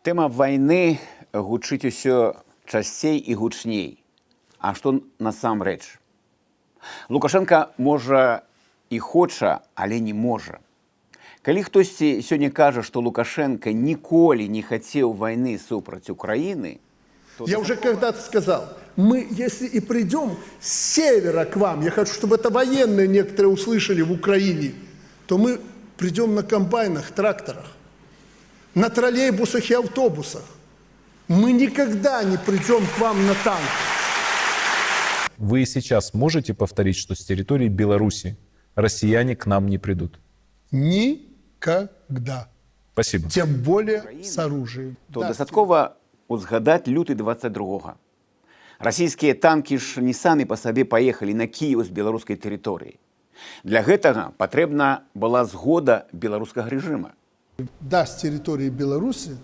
Тэма вайны гучыць усё часцей і гучней. А што насамрэч? Лукашенка, можа, і хоча, але не можа. Калі хтосьці сёння кажа, што Лукашенко ніколі не хацеў вайны супраць Украины, то... Я уже когда-то сказал, мы, если и придем с севера к вам, я хочу, чтобы это военные некоторые услышали в Украине, то мы придем на комбайнах, тракторах, на троллейбусах и автобусах. Мы никогда не придем к вам на танках. Вы сейчас можете повторить, что с территории Беларуси россияне к нам не придут? Никогда. Спасибо. Тем более с оружием. То дастаткова узгадаць люты 22-го. Расійскія танкі ж не самі па сабе паехалі на Кіеў з беларускай тэрыторыі. Для гэтага патрэбна была згода беларускага рэжыма. Да, с территории Беларуси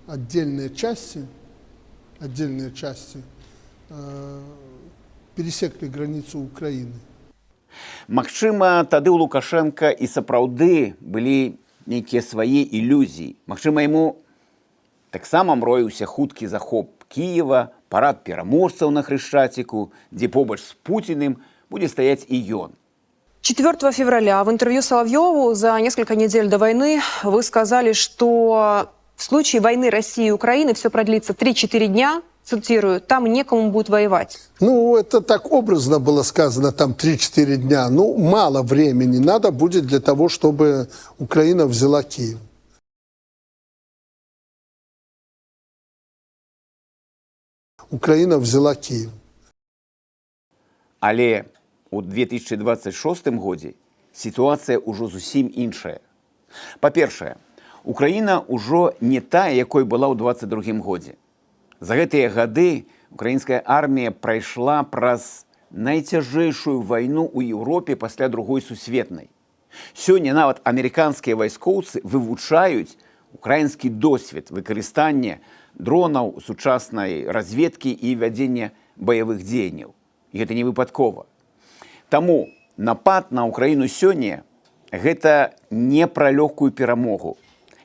отдельные части пересекли границу Украины. Магчыма, тады ў Лукашенка і сапраўды былі нейкія свае ілюзіі. Магчыма, яму таксама мроіўся хуткі захоп Кіева, парад пераможцаў на Хрышчаціку, дзе побач з Путиным будзе стаяць і ён. 4 февраля в интервью Соловьеву за несколько недель до войны вы сказали, что в случае войны России и Украины все продлится 3-4 дня, цитирую, там некому будет воевать. Ну, это так образно было сказано, там 3-4 дня. Ну, мало времени надо будет для того, чтобы Украина взяла Киев. Украина взяла Киев. Але у 2026 годзе сітуацыя ўжо зусім іншая. Па-першае, Украіна ўжо не тая, якой была ў 22 годзе. За гэтыя гады украінская армія прайшла праз найцяжэйшую вайну ў Еўропе пасля Другой сусветнай. Сёння нават амерыканскія вайскоўцы вывучаюць украінскі досвед выкарыстання дронаў, сучаснай разведкі і вядзення баявых дзеянняў. І гэта не выпадкова. Таму напад на Украіну сёння гэта не пра лёгкую перамогу.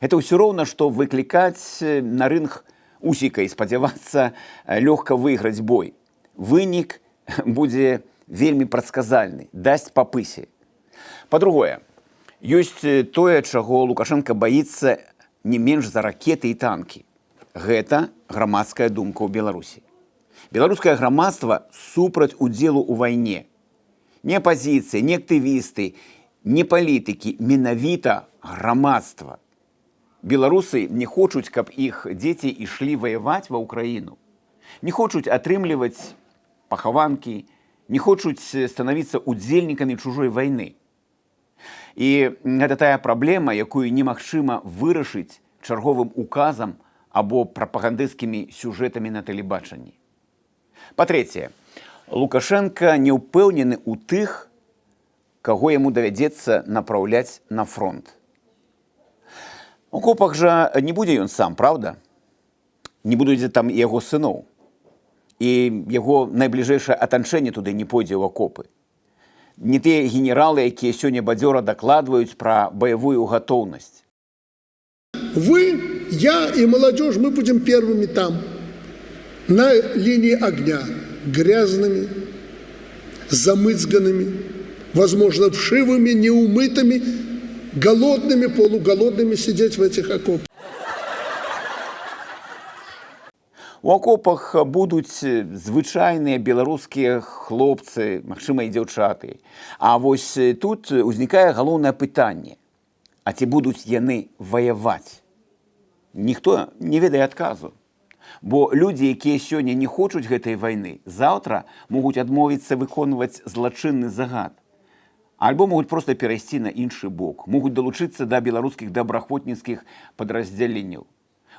Гэта ўсё роўна, што выклікаць на рынг усіка і спадзявацца лёгка выйграць бой. Вынік будзе вельмі прадказальны, дасць па пысе. Па-другое, ёсць тое, чаго Лукашенко баіцца не менш за ракеты і танкі. Гэта грамадская думка ў Беларусі. Беларускае грамадства супраць удзелу ў вайне. Не апазіцыя, не актывісты, не палітыкі, менавіта грамадства. Беларусы не хочуць, каб іх дзеці ішлі ваяваць ва Ўкраіну. Не хочуць атрымліваць пахаванкі, не хочуць станавіцца удзельнікамі чужой вайны. І гэта тая праблема, якую немагчыма вырашыць чарговым указам або прапагандысцкімі сюжэтамі на тэлебачанні. Па-трэцяе, Лукашенко не ўпэўнены ў тых, каго яму давядзецца напраўляць на фронт. У окопах жа не будзе ён сам, правда? Не будуць там яго сыноў. І яго найбліжэйшае атачэнне туды не пойдзе ў акопы. Не тыя генералы, якія сёння бадзёра дакладваюць пра баявую гатоўнасць. Вы, я и молодежь, мы будем первыми там, на линии огня, грязными, замызганными, возможно, вшивыми, неумытыми, голодными, полуголодными сидеть в этих окопах. У акопах будуць звычайныя беларускія хлопцы, магчыма, і дзяўчаты. А вось тут узнікае галоўнае пытанне. А ці будуць яны ваяваць? Ніхто не ведае адказу. Бо людзі, якія сёння не хочуць гэтай вайны, заўтра могуць адмовіцца выконваць злачынны загад. Альбо могуць проста перайсці на іншы бок, могуць далучыцца да беларускіх добраахвотніцкіх падраздзяленняў.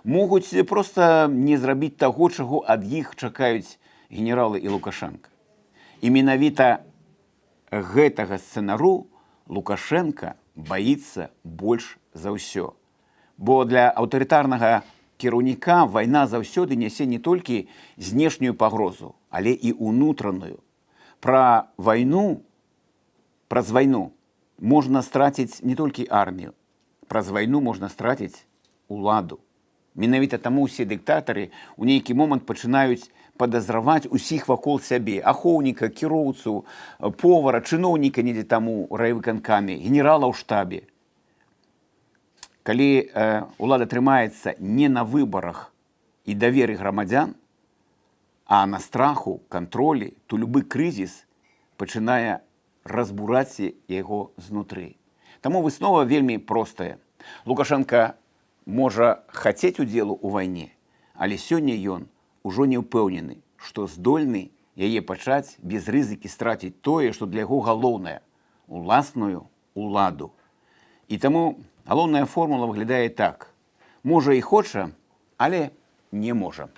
Могуць проста не зрабіць таго, чаго ад іх чакаюць генералы і Лукашенко. І менавіта гэтага сцэнару Лукашенко баіцца больш за ўсё. Бо для аўтарытарнага кіраўніка вайна заўсёды нясе не толькі знешнюю пагрозу, але і ўнутраную. Праз вайну можна страціць не толькі армію, праз вайну можна страціць уладу. Менавіта таму ўсе дыктатары ў нейкі момант пачынаюць падазраваць усіх вакол сябе: ахоўніка, кіроўцу, повара, чыноўніка недзе там у райвыканкаме, генерала ў штабе. Калі ўлада трымаецца не на выбарах і даверы грамадзян, а на страху, кантролі, то любы крызіс пачынае разбураць яго знутры. Таму выснова вельмі простая. Лукашенко можа хацець удзелу ў вайне, але сёння ён ужо не ўпэўнены, што здольны яе пачаць без рызыкі страціць тое, што для яго галоўнае – уласную уладу. І таму галоўная формула выглядае так: можа і хоча, але не можа.